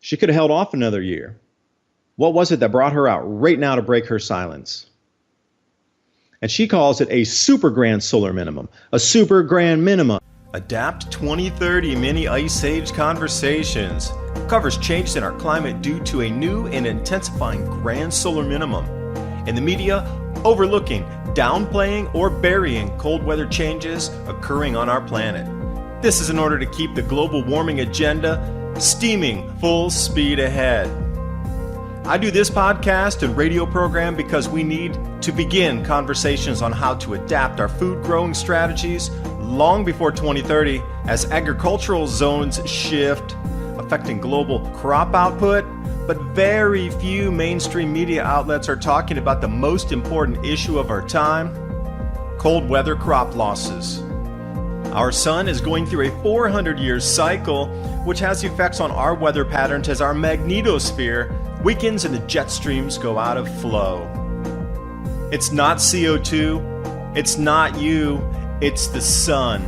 She could have held off another year. What was it that brought her out right now to break her silence? And she calls it a super grand solar minimum, a super grand minimum. Adapt 2030 Mini Ice Age Conversations covers changes in our climate due to a new and intensifying grand solar minimum. In the media, overlooking, downplaying, or burying cold weather changes occurring on our planet. This is in order to keep the global warming agenda steaming full speed ahead. I do this podcast and radio program because we need to begin conversations on how to adapt our food growing strategies long before 2030 as agricultural zones shift, affecting global crop output, but very few mainstream media outlets are talking about the most important issue of our time, cold weather crop losses. Our sun is going through a 400-year cycle, which has effects on our weather patterns as our magnetosphere weakens and the jet streams go out of flow. It's not CO2, it's not you, it's the sun.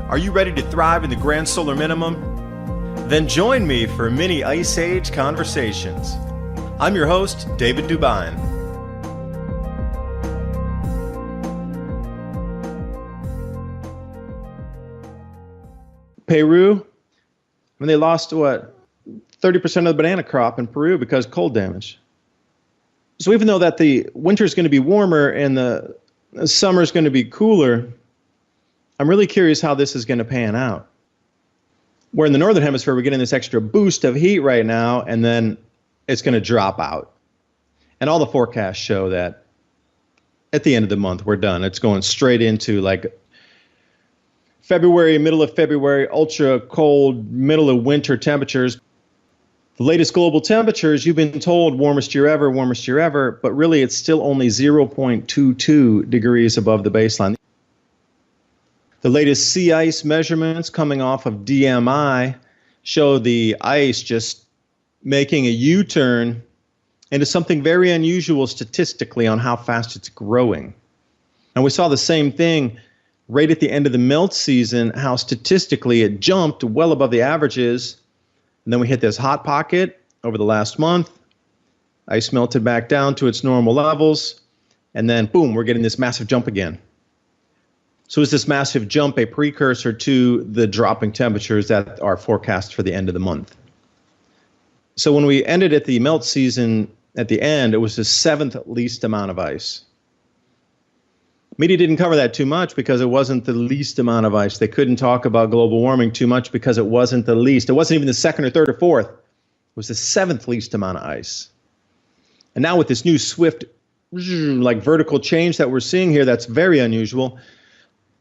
Are you ready to thrive in the grand solar minimum? Then join me for Mini Ice Age Conversations. I'm your host, David DuByne. Peru, when they lost, 30% of the banana crop in Peru because of cold damage. So even though that the winter is going to be warmer and the summer is going to be cooler, I'm really curious how this is going to pan out. Where in the Northern Hemisphere, we're getting this extra boost of heat right now, and then it's going to drop out. And all the forecasts show that at the end of the month, we're done. It's going straight into like February, middle of February, ultra cold, middle of winter temperatures. The latest global temperatures, you've been told warmest year ever, but really it's still only 0.22 degrees above the baseline. The latest sea ice measurements coming off of DMI show the ice just making a U-turn into something very unusual statistically on how fast it's growing. And we saw the same thing right at the end of the melt season, how statistically it jumped well above the averages. And then we hit this hot pocket over the last month. Ice melted back down to its normal levels. And then, boom, we're getting this massive jump again. So is this massive jump a precursor to the dropping temperatures that are forecast for the end of the month? So when we ended at the melt season at the end, it was the seventh least amount of ice. Media didn't cover that too much because it wasn't the least amount of ice. They couldn't talk about global warming too much because it wasn't the least. It wasn't even the second or third or fourth. It was the seventh least amount of ice. And now with this new swift, like vertical change that we're seeing here, that's very unusual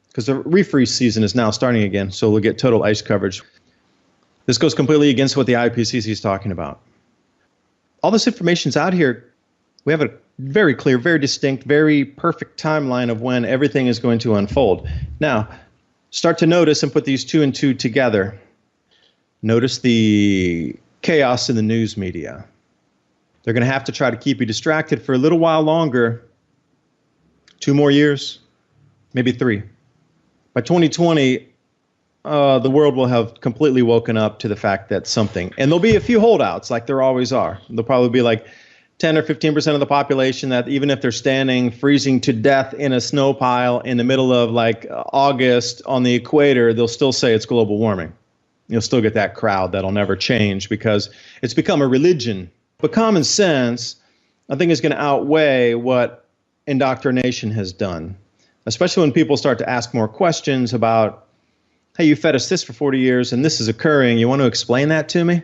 because the refreeze season is now starting again. So we'll get total ice coverage. This goes completely against what the IPCC is talking about. All this information's out here. We have a very clear, very distinct, very perfect timeline of when everything is going to unfold. Now, start to notice and put these two and two together. Notice the chaos in the news media. They're going to have to try to keep you distracted for a little while longer. 2 more years, maybe 3. By 2020, the world will have completely woken up to the fact that something, and there'll be a few holdouts like there always are. There'll probably be like 10 or 15% of the population that even if they're standing freezing to death in a snow pile in the middle of like August on the equator, they'll still say it's global warming. You'll still get that crowd that'll never change because it's become a religion. But common sense, I think, is going to outweigh what indoctrination has done, especially when people start to ask more questions about, hey, you fed us this for 40 years and this is occurring. You want to explain that to me?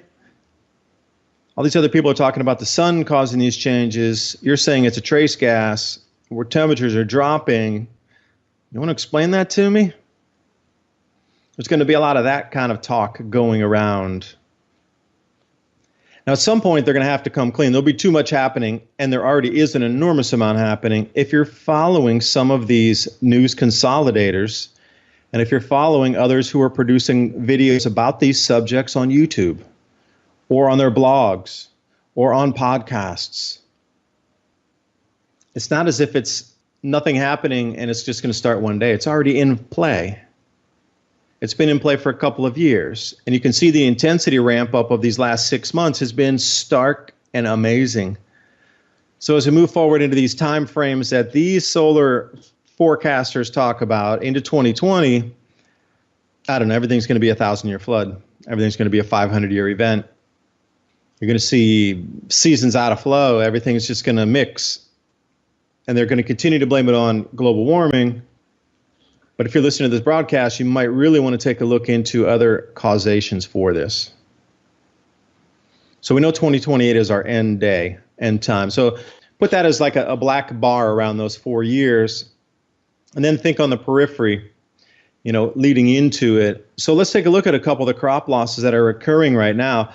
All these other people are talking about the sun causing these changes. You're saying it's a trace gas where temperatures are dropping. You want to explain that to me? There's going to be a lot of that kind of talk going around. Now, at some point, they're going to have to come clean. There'll be too much happening, and there already is an enormous amount happening. If you're following some of these news consolidators, and if you're following others who are producing videos about these subjects on YouTube, or on their blogs, or on podcasts. It's not as if it's nothing happening and it's just going to start one day. It's already in play. It's been in play for a couple of years. And you can see the intensity ramp up of these last 6 months has been stark and amazing. So as we move forward into these time frames that these solar forecasters talk about into 2020, I don't know, everything's going to be a 1,000-year flood. Everything's going to be a 500-year event. You're going to see seasons out of flow. Everything's just going to mix. And they're going to continue to blame it on global warming. But if you're listening to this broadcast, you might really want to take a look into other causations for this. So we know 2028 is our end time. So put that as like a black bar around those 4 years. And then think on the periphery, leading into it. So let's take a look at a couple of the crop losses that are occurring right now.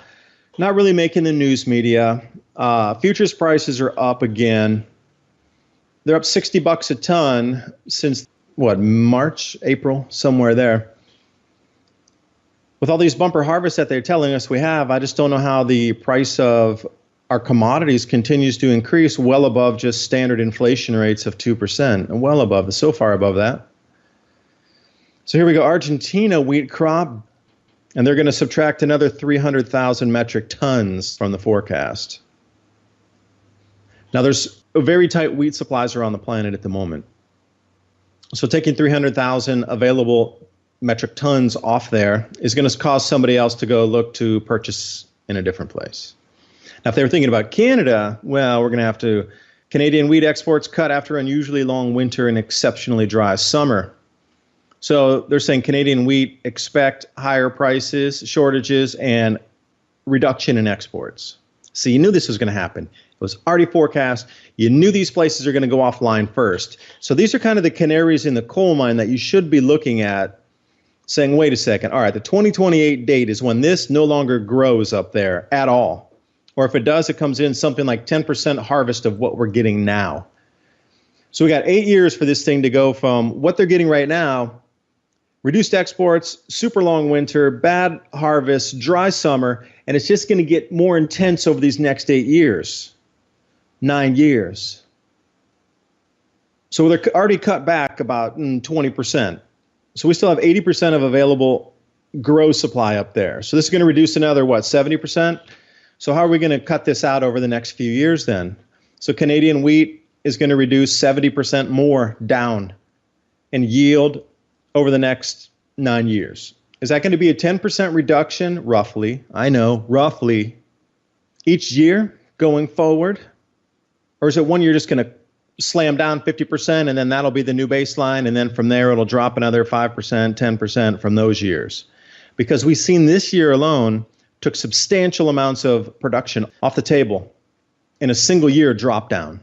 Not really making the news media. Futures prices are up again. They're up $60 a ton since March, April, somewhere there. With all these bumper harvests that they're telling us we have, I just don't know how the price of our commodities continues to increase well above just standard inflation rates of 2%, and well above, so far above that. So here we go, Argentina wheat crop, and they're going to subtract another 300,000 metric tons from the forecast. Now there's very tight wheat supplies around the planet at the moment. So taking 300,000 available metric tons off there is going to cause somebody else to go look to purchase in a different place. Now, if they were thinking about Canada, well, we're going to have to, Canadian wheat exports cut after unusually long winter and exceptionally dry summer. So they're saying Canadian wheat expect higher prices, shortages, and reduction in exports. So you knew this was going to happen. It was already forecast. You knew these places are going to go offline first. So these are kind of the canaries in the coal mine that you should be looking at, saying, wait a second, all right, the 2028 date is when this no longer grows up there at all. Or if it does, it comes in something like 10% harvest of what we're getting now. So we got 8 years for this thing to go from what they're getting right now, reduced exports, super long winter, bad harvest, dry summer, and it's just going to get more intense over these next 8 years. 9 years. So they're already cut back about 20%. So we still have 80% of available grow supply up there. So this is going to reduce another, 70%? So how are we going to cut this out over the next few years then? So Canadian wheat is going to reduce 70% more down in yield over the next 9 years. Is that going to be a 10% reduction, roughly? I know, roughly, each year going forward? Or is it 1 year just going to slam down 50% and then that'll be the new baseline, and then from there it'll drop another 5%, 10% from those years? Because we've seen this year alone took substantial amounts of production off the table in a single year drop down.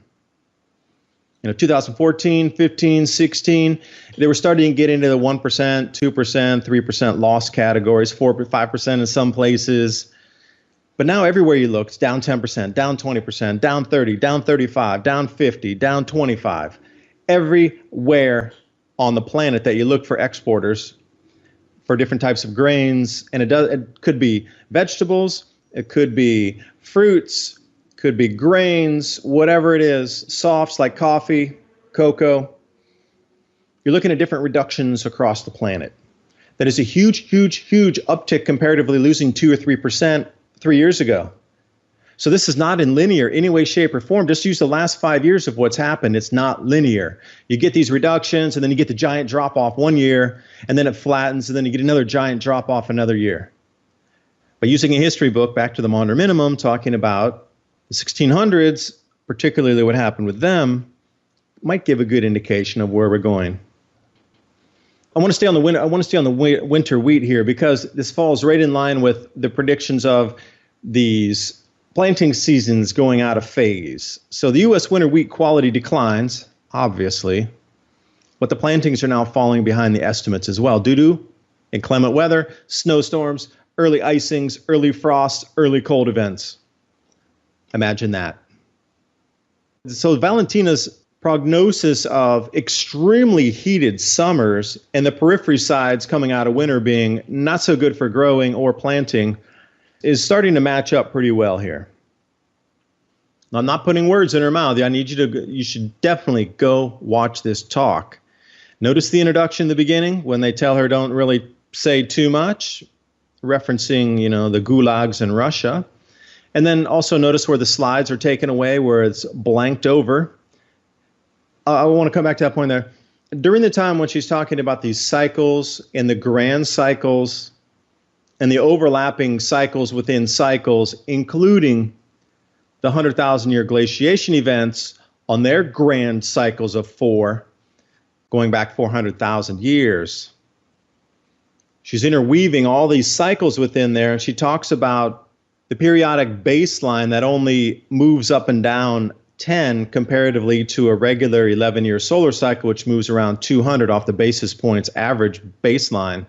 2014, 15, 16, they were starting to get into the 1%, 2%, 3% loss categories, 4%, 5% in some places. But now everywhere you look, it's down 10%, down 20%, down 30, down 35, down 50, down 25. Everywhere on the planet that you look for exporters for different types of grains, and it could be vegetables, it could be fruits, could be grains, whatever it is, softs like coffee, cocoa. You're looking at different reductions across the planet. That is a huge, huge, huge uptick comparatively losing 2 or 3% 3 years ago. So this is not in linear any way, shape, or form. Just use the last 5 years of what's happened. It's not linear. You get these reductions, and then you get the giant drop off 1 year, and then it flattens, and then you get another giant drop off another year. But using a history book back to the Maunder Minimum, talking about the 1600s, particularly what happened with them, might give a good indication of where we're going. I want to stay on the winter wheat here, because this falls right in line with the predictions of these planting seasons going out of phase. So the U.S. winter wheat quality declines, obviously, but the plantings are now falling behind the estimates as well due to inclement weather, snowstorms, early icings, early frosts, early cold events. Imagine that. So Valentina's prognosis of extremely heated summers and the periphery sides coming out of winter being not so good for growing or planting is starting to match up pretty well here. Now, I'm not putting words in her mouth. I need you should definitely go watch this talk. Notice the introduction in the beginning when they tell her don't really say too much, referencing, the gulags in Russia. And then also notice where the slides are taken away, where it's blanked over. I want to come back to that point there. During the time when she's talking about these cycles and the grand cycles and the overlapping cycles within cycles, including the 100,000-year glaciation events on their grand cycles of 4, going back 400,000 years. She's interweaving all these cycles within there, and she talks about the periodic baseline that only moves up and down 10 comparatively to a regular 11-year solar cycle, which moves around 200 off the basis points average baseline.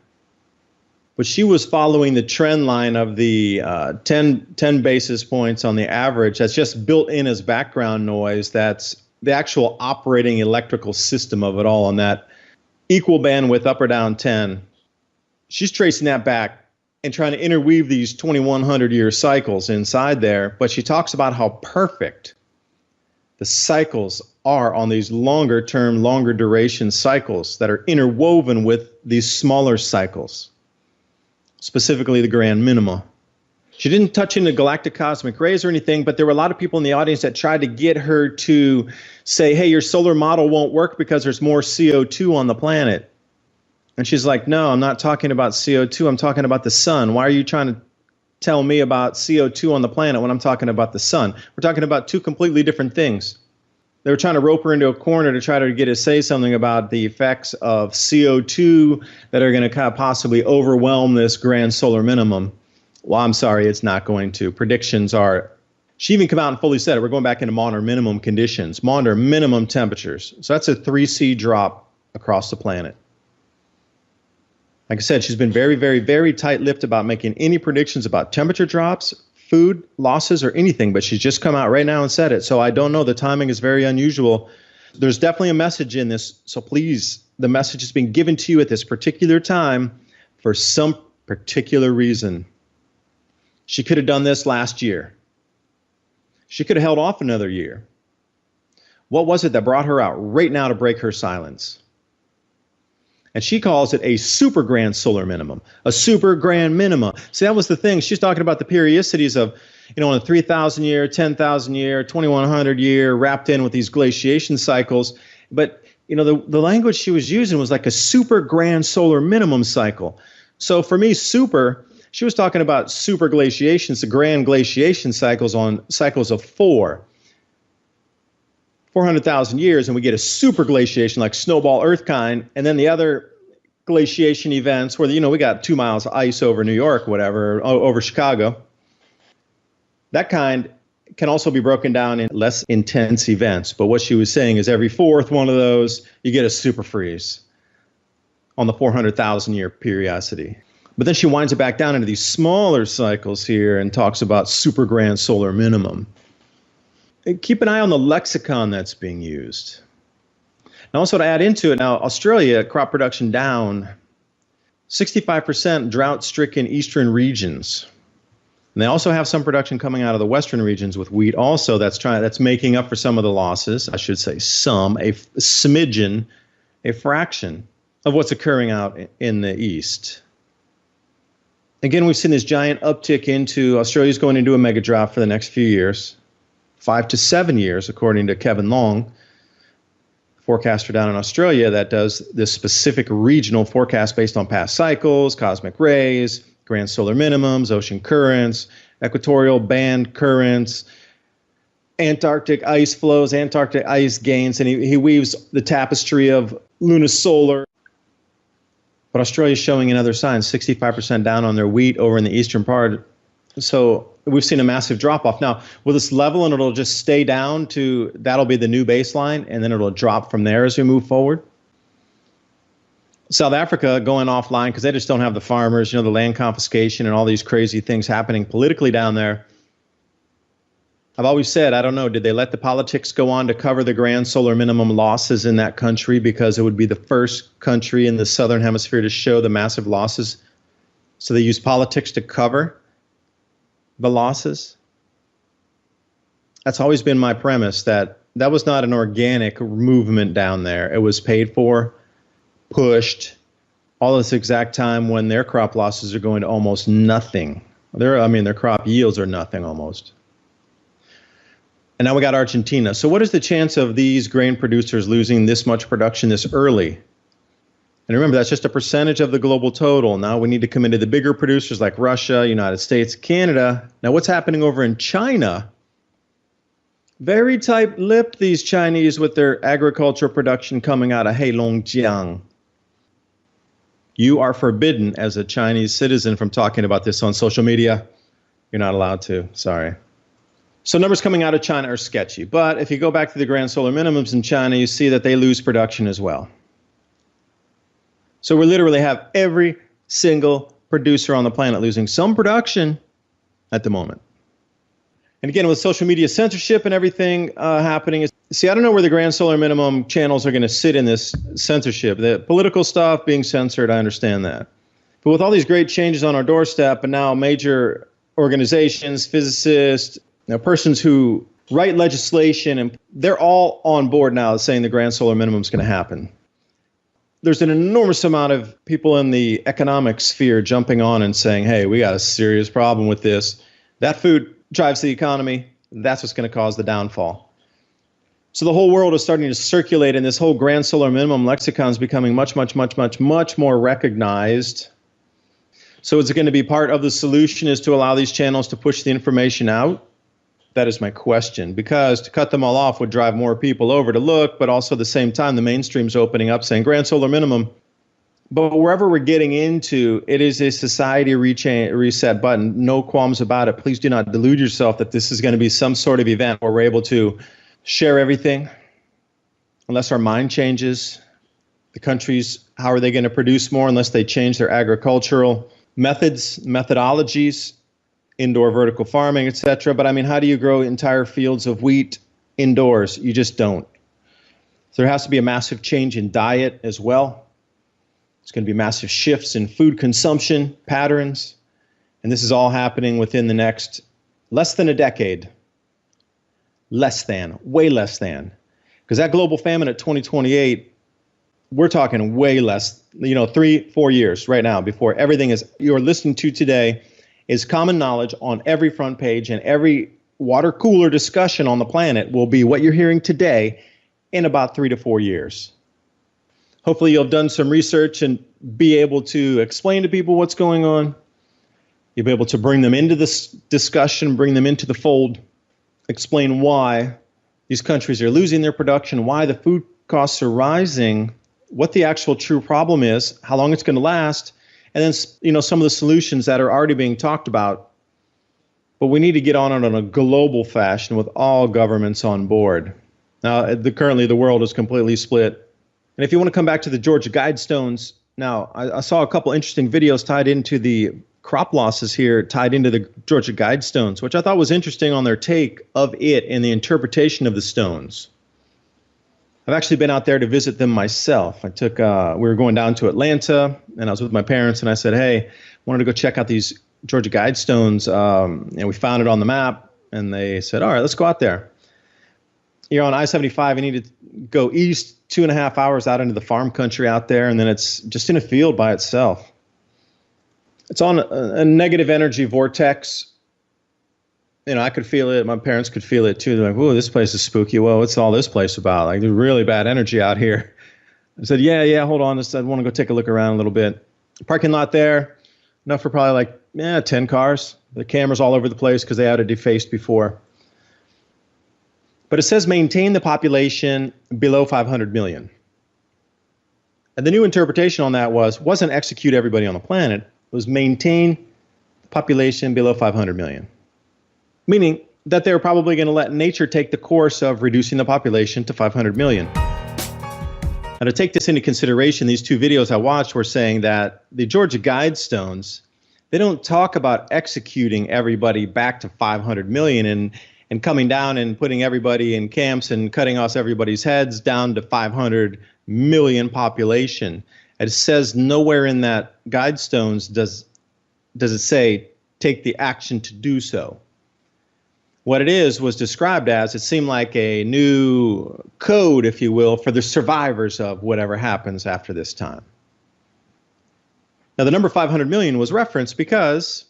But she was following the trend line of the 10 basis points on the average that's just built in as background noise. That's the actual operating electrical system of it all on that equal bandwidth up or down 10. She's tracing that back and trying to interweave these 2,100-year cycles inside there. But she talks about how perfect the cycles are on these longer term, longer duration cycles that are interwoven with these smaller cycles, specifically the grand minima. She didn't touch into galactic cosmic rays or anything, but there were a lot of people in the audience that tried to get her to say, hey, your solar model won't work because there's more CO2 on the planet. And she's like, no, I'm not talking about CO2. I'm talking about the sun. Why are you trying to tell me about CO2 on the planet when I'm talking about the sun? We're talking about two completely different things. They were trying to rope her into a corner to try to get her to say something about the effects of CO2 that are going to kind of possibly overwhelm this grand solar minimum. Well, I'm sorry, it's not going to. Predictions are, she even came out and fully said it, we're going back into modern minimum conditions, modern minimum temperatures. So that's a 3C drop across the planet. Like I said, she's been very, very, very tight-lipped about making any predictions about temperature drops, food losses, or anything, but she's just come out right now and said it. So I don't know. The timing is very unusual. There's definitely a message in this. So please, the message is being given to you at this particular time for some particular reason. She could have done this last year. She could have held off another year. What was it that brought her out right now to break her silence? And she calls it a super grand solar minimum, a super grand minima. See, that was the thing. She's talking about the periodicities of, on a 3,000 year, 10,000 year, 2,100 year, wrapped in with these glaciation cycles. But, the language she was using was like a super grand solar minimum cycle. So for me, she was talking about super glaciations, the grand glaciation cycles on cycles of 400,000 years, and we get a super glaciation like snowball Earth kind, and then the other glaciation events where, we got 2 miles of ice over New York, whatever, over Chicago. That kind can also be broken down in less intense events. But what she was saying is every fourth one of those, you get a super freeze on the 400,000 year periodicity. But then she winds it back down into these smaller cycles here and talks about super grand solar minimum. Keep an eye on the lexicon that's being used. And also to add into it, now Australia, crop production down, 65% drought-stricken eastern regions. And they also have some production coming out of the western regions with wheat also that's making up for some of the losses. I should say some, a smidgen, a fraction of what's occurring out in the east. Again, we've seen this giant uptick into Australia's going into a mega drought for the next few years. 5 to 7 years, according to Kevin Long, forecaster down in Australia that does this specific regional forecast based on past cycles, cosmic rays, grand solar minimums, ocean currents, equatorial band currents, Antarctic ice flows, Antarctic ice gains, and he weaves the tapestry of lunisolar. But Australia's showing another sign, 65% down on their wheat over in the eastern part. So we've seen a massive drop-off. Now, will this level and it'll just stay down to, that'll be the new baseline, and then it'll drop from there as we move forward? South Africa going offline because they just don't have the farmers, the land confiscation and all these crazy things happening politically down there. I've always said, I don't know, did they let the politics go on to cover the grand solar minimum losses in that country because it would be the first country in the southern hemisphere to show the massive losses? So they use politics to cover the losses? That's always been my premise, that was not an organic movement down there. It was paid for, pushed, all this exact time when their crop losses are going to almost nothing. Their crop yields are nothing almost. And now we got Argentina. So what is the chance of these grain producers losing this much production this early? And remember, that's just a percentage of the global total. Now we need to come into the bigger producers like Russia, United States, Canada. Now what's happening over in China? Very tight-lipped, these Chinese, with their agricultural production coming out of Heilongjiang. You are forbidden as a Chinese citizen from talking about this on social media. You're not allowed to. Sorry. So numbers coming out of China are sketchy. But if you go back to the grand solar minimums in China, you see that they lose production as well. So we literally have every single producer on the planet losing some production at the moment. And again, with social media censorship and everything happening, see, I don't know where the grand solar minimum channels are going to sit in this censorship. The political stuff being censored, I understand that. But with all these great changes on our doorstep, and now major organizations, physicists, persons who write legislation, and they're all on board now saying the grand solar minimum is going to happen. There's an enormous amount of people in the economic sphere jumping on and saying, hey, we got a serious problem with this. That food drives the economy. That's what's going to cause the downfall. So the whole world is starting to circulate, and this whole grand solar minimum lexicon is becoming much more recognized. So is it going to be part of the solution is to allow these channels to push the information out? That is my question, because to cut them all off would drive more people over to look, but also at the same time, the mainstream's opening up saying grand solar minimum. But wherever we're getting into, it is a society reset button. No qualms about it. Please do not delude yourself that this is going to be some sort of event where we're able to share everything. Unless our mind changes, the countries, how are they going to produce more unless they change their agricultural methods, methodologies, indoor vertical farming, etc. But I mean, how do you grow entire fields of wheat indoors? You just don't. So there has to be a massive change in diet as well. It's going to be massive shifts in food consumption patterns. And this is all happening within the next less than a decade. Way less than. Because that global famine at 2028, we're talking way less, 3-4 years right now before everything is you're listening to today is common knowledge on every front page, and every water cooler discussion on the planet will be what you're hearing today in about 3 to 4 years. Hopefully you'll have done some research and be able to explain to people what's going on. You'll be able to bring them into this discussion, bring them into the fold, explain why these countries are losing their production, why the food costs are rising, what the actual true problem is, how long it's going to last, and then, some of the solutions that are already being talked about. But we need to get on it on a global fashion with all governments on board. Now, currently the world is completely split. And if you want to come back to the Georgia Guidestones, now I saw a couple interesting videos tied into the crop losses here, tied into the Georgia Guidestones, which I thought was interesting on their take of it and the interpretation of the stones. I've actually been out there to visit them myself. We were going down to Atlanta, and I was with my parents, and I said, hey, I wanted to go check out these Georgia Guidestones, and we found it on the map, and they said, all right, let's go out there. You're on I-75, you need to go east 2.5 hours out into the farm country out there, and then it's just in a field by itself. It's on a negative energy vortex. I could feel it. My parents could feel it too. They're like, "Whoa, this place is spooky. Well, what's all this place about? Like, there's really bad energy out here." I said, "Yeah, hold on. I want to go take a look around a little bit." Parking lot there, enough for probably 10 cars. The cameras all over the place because they had it defaced before. But it says maintain the population below 500 million. And the new interpretation on that wasn't execute everybody on the planet. It was maintain the population below 500 million. Meaning that they were probably going to let nature take the course of reducing the population to 500 million. Now, to take this into consideration, these two videos I watched were saying that the Georgia Guidestones, they don't talk about executing everybody back to 500 million and coming down and putting everybody in camps and cutting off everybody's heads down to 500 million population. It says nowhere in that Guidestones does it say take the action to do so. What it was described as, it seemed like a new code, if you will, for the survivors of whatever happens after this time. Now, the number 500 million was referenced because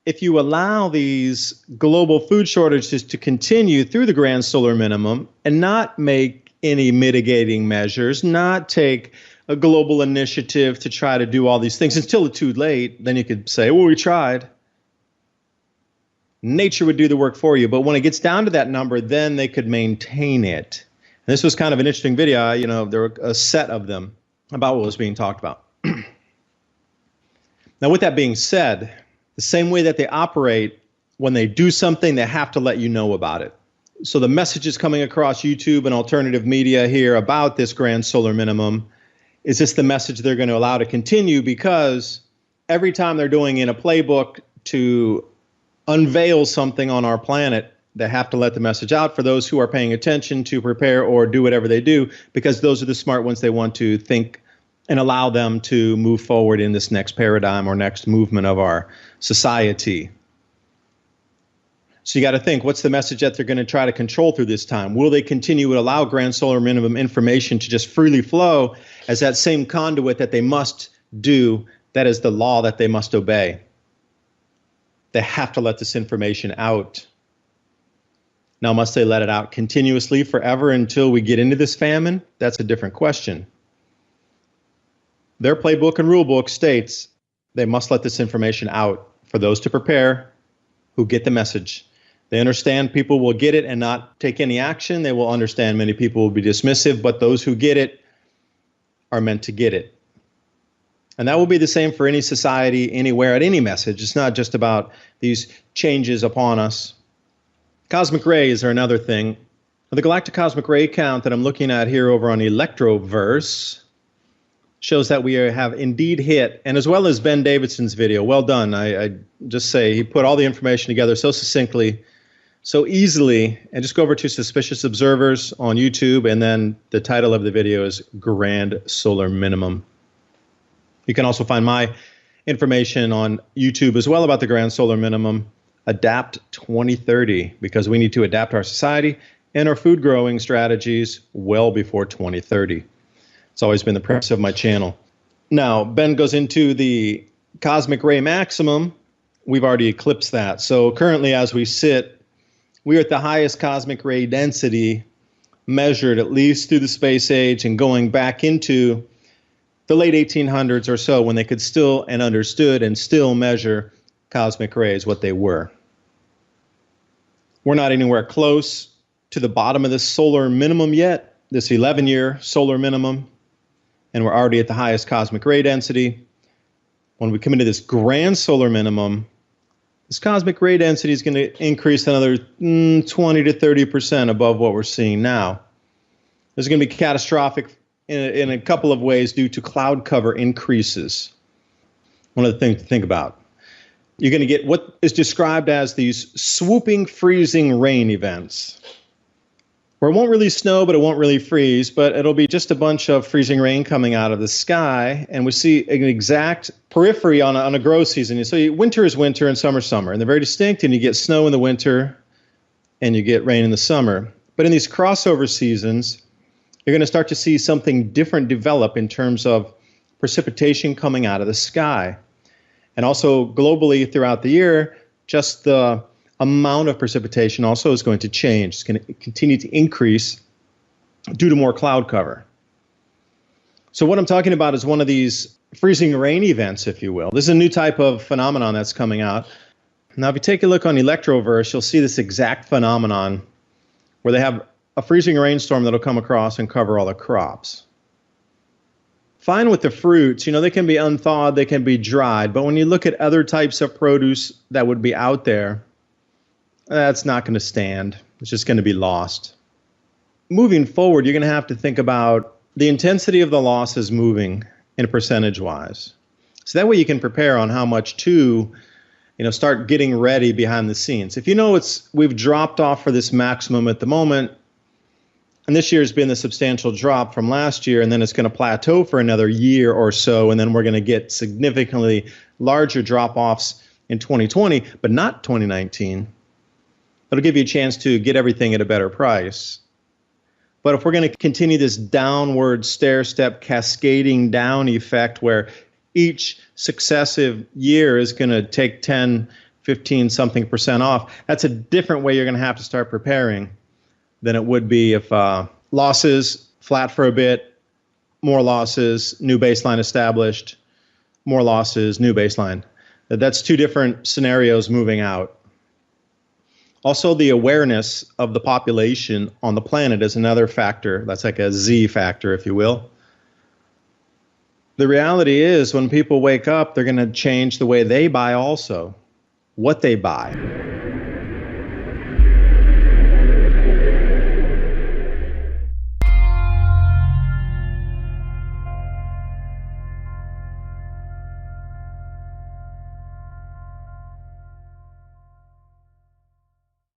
if you allow these global food shortages to continue through the grand solar minimum and not make any mitigating measures, not take a global initiative to try to do all these things until it's too late, then you could say, well, we tried. Nature would do the work for you. But when it gets down to that number, then they could maintain it. And this was kind of an interesting video. There were a set of them about what was being talked about. Now, with that being said, the same way that they operate, when they do something, they have to let you know about it. So the messages coming across YouTube and alternative media here about this grand solar minimum, is this the message they're going to allow to continue? Because every time they're doing in a playbook to unveil something on our planet, they have to let the message out for those who are paying attention to prepare or do whatever they do, because those are the smart ones they want to think and allow them to move forward in this next paradigm or next movement of our society. So you got to think, what's the message that they're going to try to control through this time? Will they continue to allow grand solar minimum information to just freely flow as that same conduit that they must do, that is the law that they must obey? They have to let this information out. Now, must they let it out continuously forever until we get into this famine? That's a different question. Their playbook and rulebook states they must let this information out for those to prepare who get the message. They understand people will get it and not take any action. They will understand many people will be dismissive, but those who get it are meant to get it. And that will be the same for any society, anywhere, at any message. It's not just about these changes upon us. Cosmic rays are another thing. The galactic cosmic ray count that I'm looking at here over on Electroverse shows that we have indeed hit, and as well as Ben Davidson's video, well done. I just say he put all the information together so succinctly, so easily. And just go over to Suspicious Observers on YouTube, and then the title of the video is Grand Solar Minimum. You can also find my information on YouTube as well about the Grand Solar Minimum, Adapt 2030, because we need to adapt our society and our food growing strategies well before 2030. It's always been the premise of my channel. Now, Ben goes into the cosmic ray maximum. We've already eclipsed that. So currently, as we sit, we are at the highest cosmic ray density measured, at least through the space age, and going back into the late 1800s or so, when they could still and understood and still measure cosmic rays, what they were. We're not anywhere close to the bottom of this solar minimum yet, this 11-year solar minimum. And we're already at the highest cosmic ray density. When we come into this grand solar minimum, this cosmic ray density is going to increase another 20 to 30% above what we're seeing now. This is going to be catastrophic in a couple of ways due to cloud cover increases. One of the things to think about. You're going to get what is described as these swooping freezing rain events, where it won't really snow, but it won't really freeze, but it'll be just a bunch of freezing rain coming out of the sky, and we see an exact periphery on a growth season. So winter is winter and summer is summer, and they're very distinct, and you get snow in the winter, and you get rain in the summer. But in these crossover seasons, you're going to start to see something different develop in terms of precipitation coming out of the sky. And also globally throughout the year, just the amount of precipitation also is going to change. It's going to continue to increase due to more cloud cover. So what I'm talking about is one of these freezing rain events, if you will. This is a new type of phenomenon that's coming out. Now, if you take a look on Electroverse, you'll see this exact phenomenon where they have a freezing rainstorm that'll come across and cover all the crops. Fine with the fruits, they can be unthawed, they can be dried, but when you look at other types of produce that would be out there, that's not going to stand. It's just going to be lost. Moving forward, you're going to have to think about the intensity of the losses moving in percentage-wise. So that way you can prepare on how much to, start getting ready behind the scenes. If we've dropped off for this maximum at the moment, and this year has been the substantial drop from last year, and then it's going to plateau for another year or so, and then we're going to get significantly larger drop-offs in 2020, but not 2019. It'll give you a chance to get everything at a better price. But if we're going to continue this downward stair-step cascading down effect where each successive year is going to take 10, 15 something percent off, that's a different way you're going to have to start preparing than it would be if losses, flat for a bit, more losses, new baseline established, more losses, new baseline. That's two different scenarios moving out. Also, the awareness of the population on the planet is another factor. That's like a Z factor, if you will. The reality is when people wake up, they're going to change the way they buy also, what they buy.